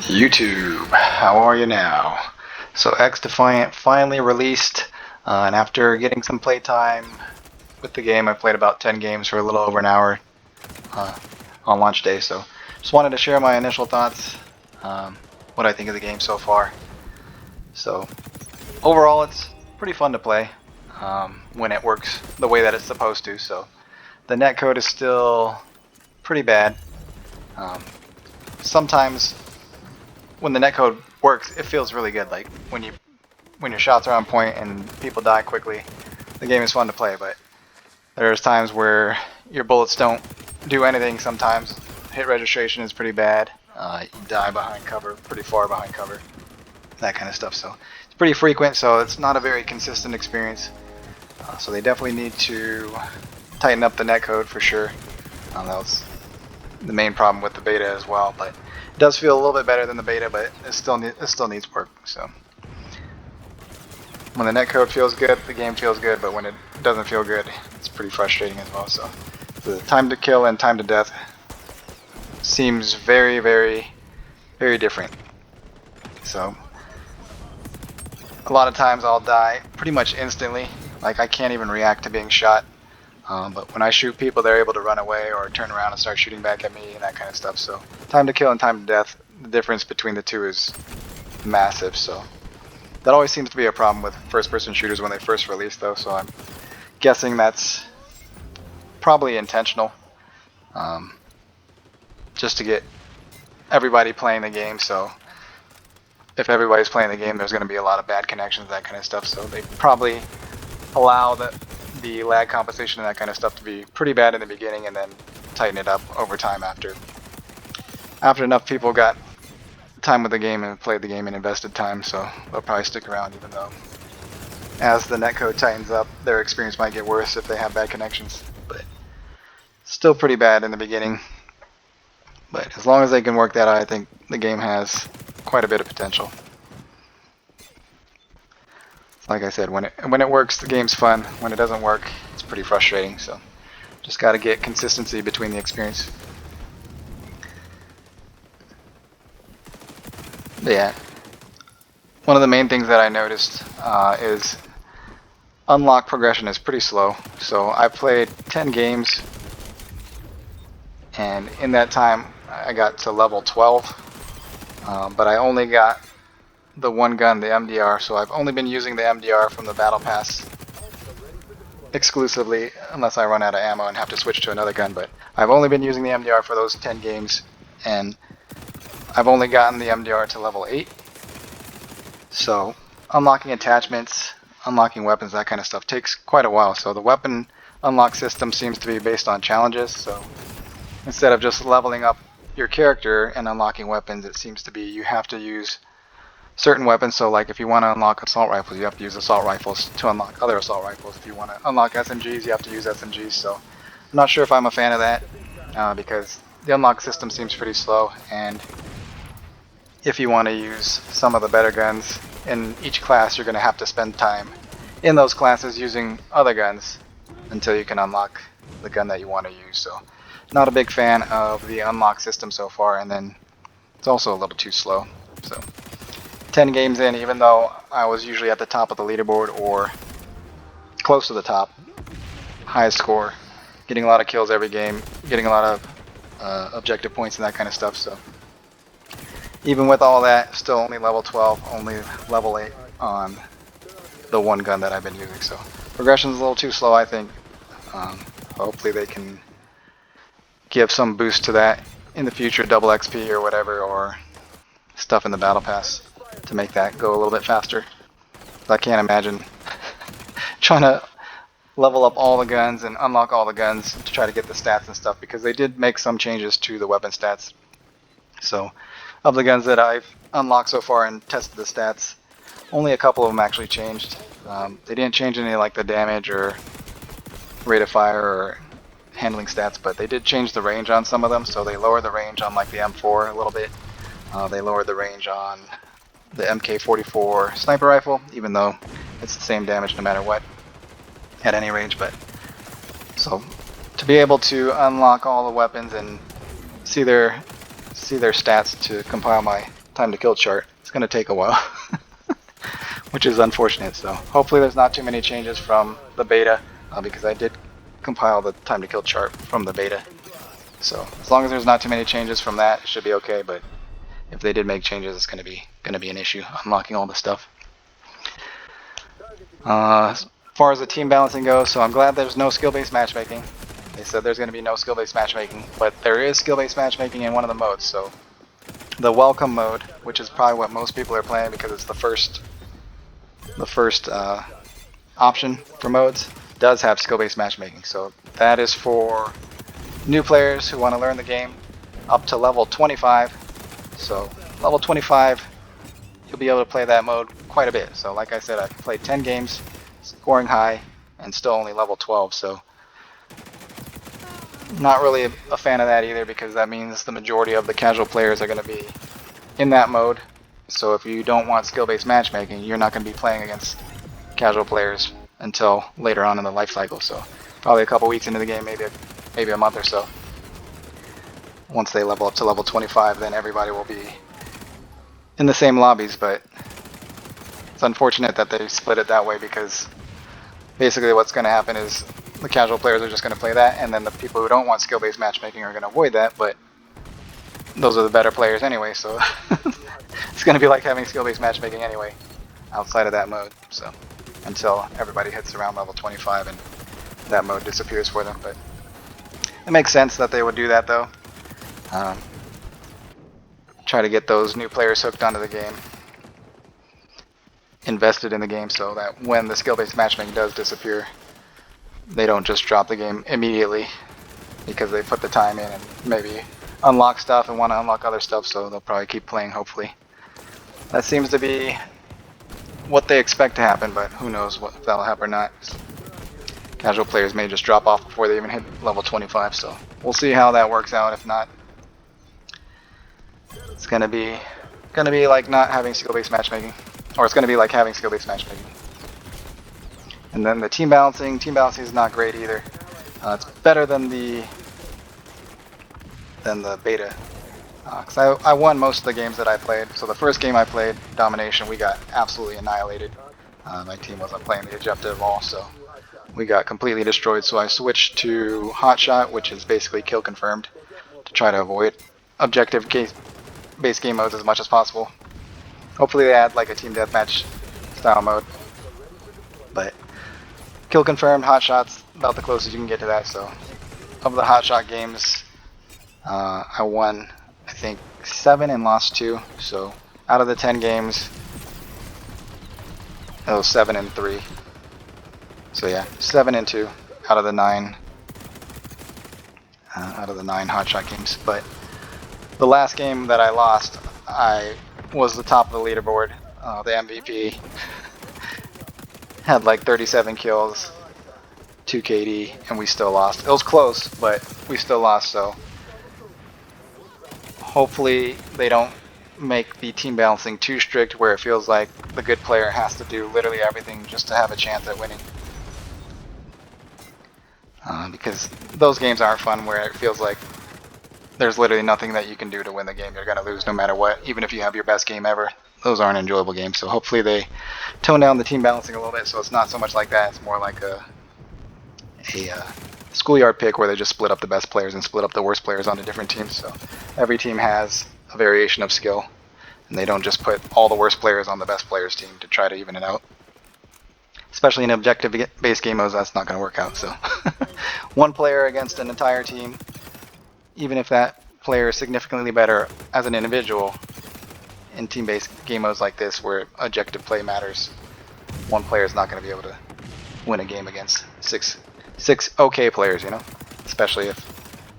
YouTube, how are you now? So XDefiant finally released, and after getting some playtime with the game, I played about 10 games for a little over an hour on launch day. So just wanted to share my initial thoughts, what I think of the game so far. So overall, it's pretty fun to play when it works the way that it's supposed to. So the netcode is still pretty bad. Sometimes when the netcode works, it feels really good. Like when your shots are on point and people die quickly, the game is fun to play. But there's times where your bullets don't do anything. Sometimes hit registration is pretty bad. You die behind cover, pretty far behind cover, that kind of stuff. So it's pretty frequent. So it's not a very consistent experience. So they definitely need to tighten up the netcode for sure. That was the main problem with the beta as well. But it does feel a little bit better than the beta, but it still needs work. So when the netcode feels good, the game feels good, but when it doesn't feel good, it's pretty frustrating as well. So the time to kill and time to death seems very, very, very different. So a lot of times I'll die pretty much instantly. Like I can't even react to being shot. But when I shoot people, they're able to run away or turn around and start shooting back at me and that kind of stuff. So time to kill and time to death, the difference between the two is massive. So that always seems to be a problem with first-person shooters when they first release, though. So I'm guessing that's probably intentional, just to get everybody playing the game. So if everybody's playing the game, there's going to be a lot of bad connections, that kind of stuff. So they probably allow the lag compensation and that kind of stuff to be pretty bad in the beginning and then tighten it up over time after enough people got time with the game and played the game and invested time. So they'll probably stick around, even though as the netcode tightens up, their experience might get worse if they have bad connections. But still pretty bad in the beginning. But as long as they can work that out, I think the game has quite a bit of potential. Like I said, when it works, the game's fun. When it doesn't work, it's pretty frustrating. So just got to get consistency between the experience. But yeah, one of the main things that I noticed is unlock progression is pretty slow. So I played 10 games, and in that time I got to level 12, but I only got the one gun, the MDR, so I've only been using the MDR from the battle pass exclusively, unless I run out of ammo and have to switch to another gun. But I've only been using the MDR for those 10 games, and I've only gotten the MDR to level 8. So unlocking attachments, unlocking weapons, that kind of stuff takes quite a while. So the weapon unlock system seems to be based on challenges. So instead of just leveling up your character and unlocking weapons, it seems to be you have to use certain weapons. So like if you want to unlock assault rifles, you have to use assault rifles to unlock other assault rifles. If you want to unlock SMGs, you have to use SMGs. So I'm not sure if I'm a fan of that, because the unlock system seems pretty slow, and if you want to use some of the better guns in each class, you're going to have to spend time in those classes using other guns until you can unlock the gun that you want to use. So not a big fan of the unlock system so far, and then it's also a little too slow. So 10 games in, even though I was usually at the top of the leaderboard or close to the top, highest score, getting a lot of kills every game, getting a lot of objective points and that kind of stuff. So even with all that, still only level 12, only level 8 on the one gun that I've been using. So progression's a little too slow, I think. Hopefully they can give some boost to that in the future, double XP or whatever, or stuff in the battle pass to make that go a little bit faster. I can't imagine trying to level up all the guns and unlock all the guns to try to get the stats and stuff, because they did make some changes to the weapon stats. So of the guns that I've unlocked so far and tested the stats, only a couple of them actually changed. They didn't change any like the damage or rate of fire or handling stats, but they did change the range on some of them. So they lowered the range on like the M4 a little bit. They lowered the range on the MK44 sniper rifle, even though it's the same damage no matter what at any range. But so to be able to unlock all the weapons and see their stats to compile my time to kill chart. It's going to take a while, which is unfortunate. So hopefully there's not too many changes from the beta, because I did compile the time to kill chart from the beta. So as long as there's not too many changes from that, it should be okay. But if they did make changes, it's going to be an issue unlocking all this stuff. As far as the team balancing goes, so I'm glad there's no skill-based matchmaking. They said there's going to be no skill-based matchmaking, but there is skill-based matchmaking in one of the modes. So the welcome mode, which is probably what most people are playing because it's the first option for modes, does have skill-based matchmaking. So that is for new players who want to learn the game up to level 25. So level 25, you'll be able to play that mode quite a bit. So like I said, I've played 10 games, scoring high, and still only level 12. So not really a fan of that either, because that means the majority of the casual players are going to be in that mode. So if you don't want skill-based matchmaking, you're not going to be playing against casual players until later on in the life cycle. So probably a couple weeks into the game, maybe a month or so. Once they level up to level 25, then everybody will be in the same lobbies. But it's unfortunate that they split it that way, because basically what's going to happen is the casual players are just going to play that, and then the people who don't want skill-based matchmaking are going to avoid that, but those are the better players anyway, so it's going to be like having skill-based matchmaking anyway outside of that mode. So until everybody hits around level 25 and that mode disappears for them. But it makes sense that they would do that, though. Try to get those new players hooked onto the game, invested in the game, so that when the skill-based matchmaking does disappear, they don't just drop the game immediately because they put the time in and maybe unlock stuff and want to unlock other stuff, so they'll probably keep playing, hopefully. That seems to be what they expect to happen, but who knows if that'll happen or not. Casual players may just drop off before they even hit level 25, so we'll see how that works out. If not, it's gonna be like not having skill-based matchmaking, or it's gonna be like having skill-based matchmaking. And then the team balancing is not great either. It's better than the beta, because I won most of the games that I played. So the first game I played, Domination, we got absolutely annihilated. My team wasn't playing the objective at all, so we got completely destroyed. So I switched to Hotshot, which is basically kill confirmed, to try to avoid objective-based game modes as much as possible. Hopefully they add like a team deathmatch style mode, but kill confirmed, Hotshot's about the closest you can get to that. So of the Hotshot games, I won, I think, 7 and lost 2. So out of the 10 games, it was 7 and 3. So yeah, 7 and 2 out of the 9. Out of the 9 Hotshot games. But the last game that I lost, I was the top of the leaderboard, the MVP. Had like 37 kills, 2 KD, and we still lost. It was close, but we still lost. So hopefully they don't make the team balancing too strict, where it feels like the good player has to do literally everything just to have a chance at winning. Because those games aren't fun, where it feels like there's literally nothing that you can do to win the game. You're going to lose no matter what, even if you have your best game ever. Those aren't enjoyable games. So hopefully they tone down the team balancing a little bit, so it's not so much like that. It's more like a schoolyard pick, where they just split up the best players and split up the worst players onto different teams. So every team has a variation of skill, and they don't just put all the worst players on the best players team to try to even it out. Especially in objective-based game modes, that's not going to work out. So one player against an entire team, even if that player is significantly better as an individual, in team-based game modes like this, where objective play matters, one player is not going to be able to win a game against six okay players, you know? Especially if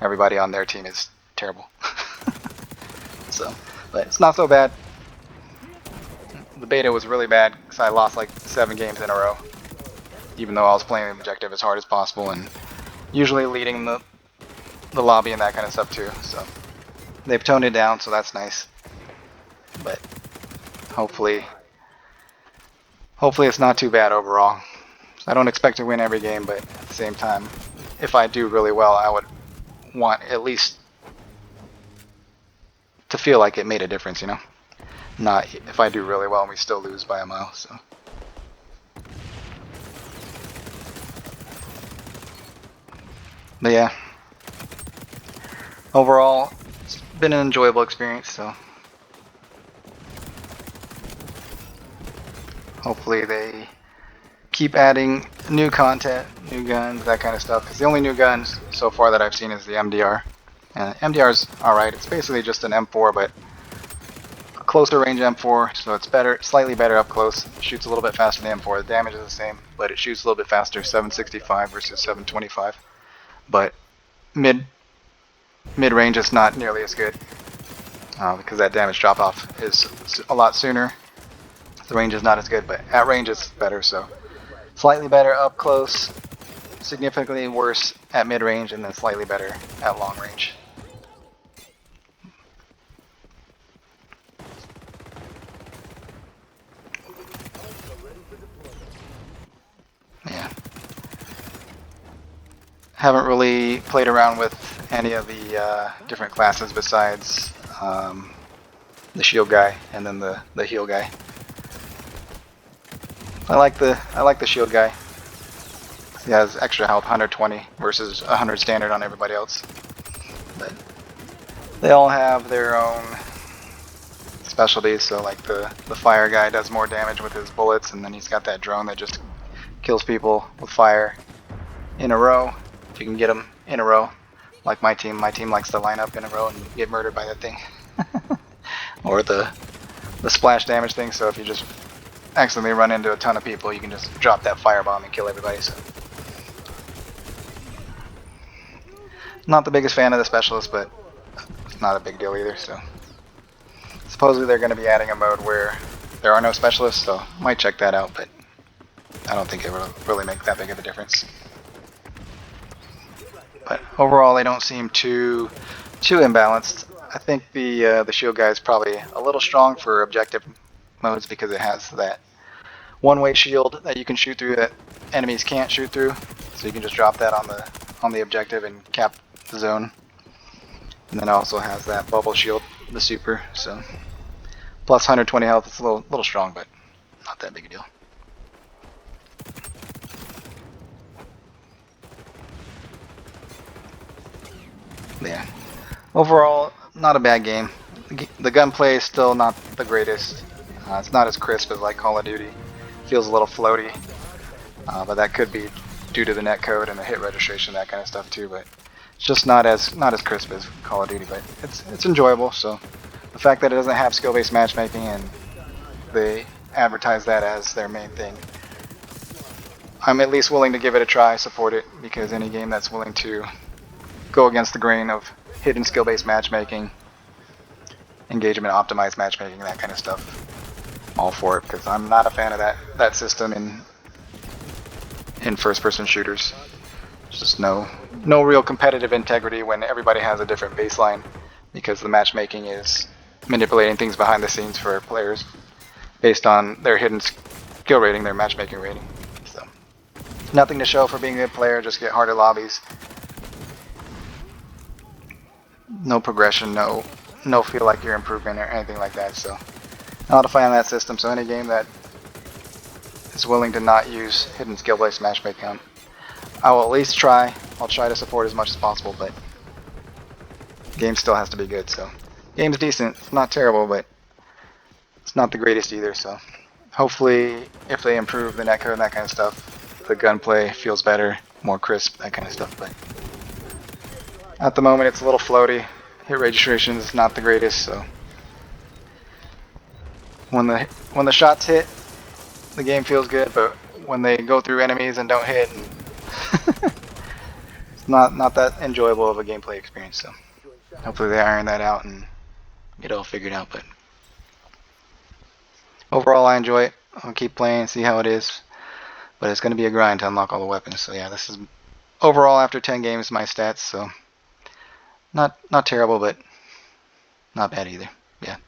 everybody on their team is terrible. So, but it's not so bad. The beta was really bad, because I lost like 7 games in a row, even though I was playing the objective as hard as possible and usually leading the lobby and that kind of stuff too. So they've toned it down, so that's nice. But hopefully it's not too bad overall. So I don't expect to win every game, but at the same time, if I do really well, I would want at least to feel like it made a difference, you know? not if I do really well and we still lose by a mile. So. But yeah, overall, it's been an enjoyable experience, so hopefully they keep adding new content, new guns, that kind of stuff, because the only new guns so far that I've seen is the MDR. And MDR's alright, it's basically just an M4, but a closer range M4, so it's better, slightly better up close, shoots a little bit faster than the M4, the damage is the same, but it shoots a little bit faster, 765 versus 725. But mid-range is not nearly as good, because that damage drop-off is a lot sooner. The range is not as good, but at range it's better, so slightly better up close, significantly worse at mid-range, and then slightly better at long range. Yeah. Haven't really played around with any of the different classes besides the shield guy and then the heal guy. I like the shield guy. He has extra health, 120 versus 100 standard on everybody else. But they all have their own specialties. So like the fire guy does more damage with his bullets, and then he's got that drone that just kills people with fire in a row. If you can get them in a row, like my team likes to line up in a row and get murdered by that thing. Or the splash damage thing. So if you just accidentally run into a ton of people, you can just drop that firebomb and kill everybody. So not the biggest fan of the specialist, but it's not a big deal either. So supposedly they're going to be adding a mode where there are no specialists, so might check that out, but I don't think it will really make that big of a difference. But overall, they don't seem too imbalanced. I think the shield guy is probably a little strong for objective modes because it has that one-way shield that you can shoot through that enemies can't shoot through. So you can just drop that on the objective and cap the zone. And then it also has that bubble shield, the super. So plus 120 health. It's a little strong, but not that big a deal. Yeah. Overall, not a bad game. The gunplay is still not the greatest. It's not as crisp as like Call of Duty. Feels a little floaty, but that could be due to the netcode and the hit registration, that kind of stuff too. But it's just not as crisp as Call of Duty. But it's enjoyable. So the fact that it doesn't have skill-based matchmaking and they advertise that as their main thing, I'm at least willing to give it a try, support it, because any game that's willing to go against the grain of hidden skill-based matchmaking, engagement optimized matchmaking, that kind of stuff, all for it, because I'm not a fan of that system in first-person shooters. There's just no real competitive integrity when everybody has a different baseline, because the matchmaking is manipulating things behind the scenes for players based on their hidden skill rating, their matchmaking rating. So nothing to show for being a good player, just get harder lobbies. No progression, no feel like you're improving or anything like that. So not a fan of that system. So any game that is willing to not use hidden skill-based matchmaking, I will at least try. I'll try to support as much as possible, but the game still has to be good. So game's decent, it's not terrible, but it's not the greatest either. So hopefully, if they improve the netcode and that kind of stuff, the gunplay feels better, more crisp, that kind of stuff. But at the moment, it's a little floaty. Hit registration is not the greatest, so when the shots hit, the game feels good. But when they go through enemies and don't hit, it's not that enjoyable of a gameplay experience. So hopefully they iron that out and get it all figured out. But overall, I enjoy it. I'll keep playing, see how it is. But it's going to be a grind to unlock all the weapons. So yeah, this is overall after 10 games my stats. So not terrible, but not bad either. Yeah.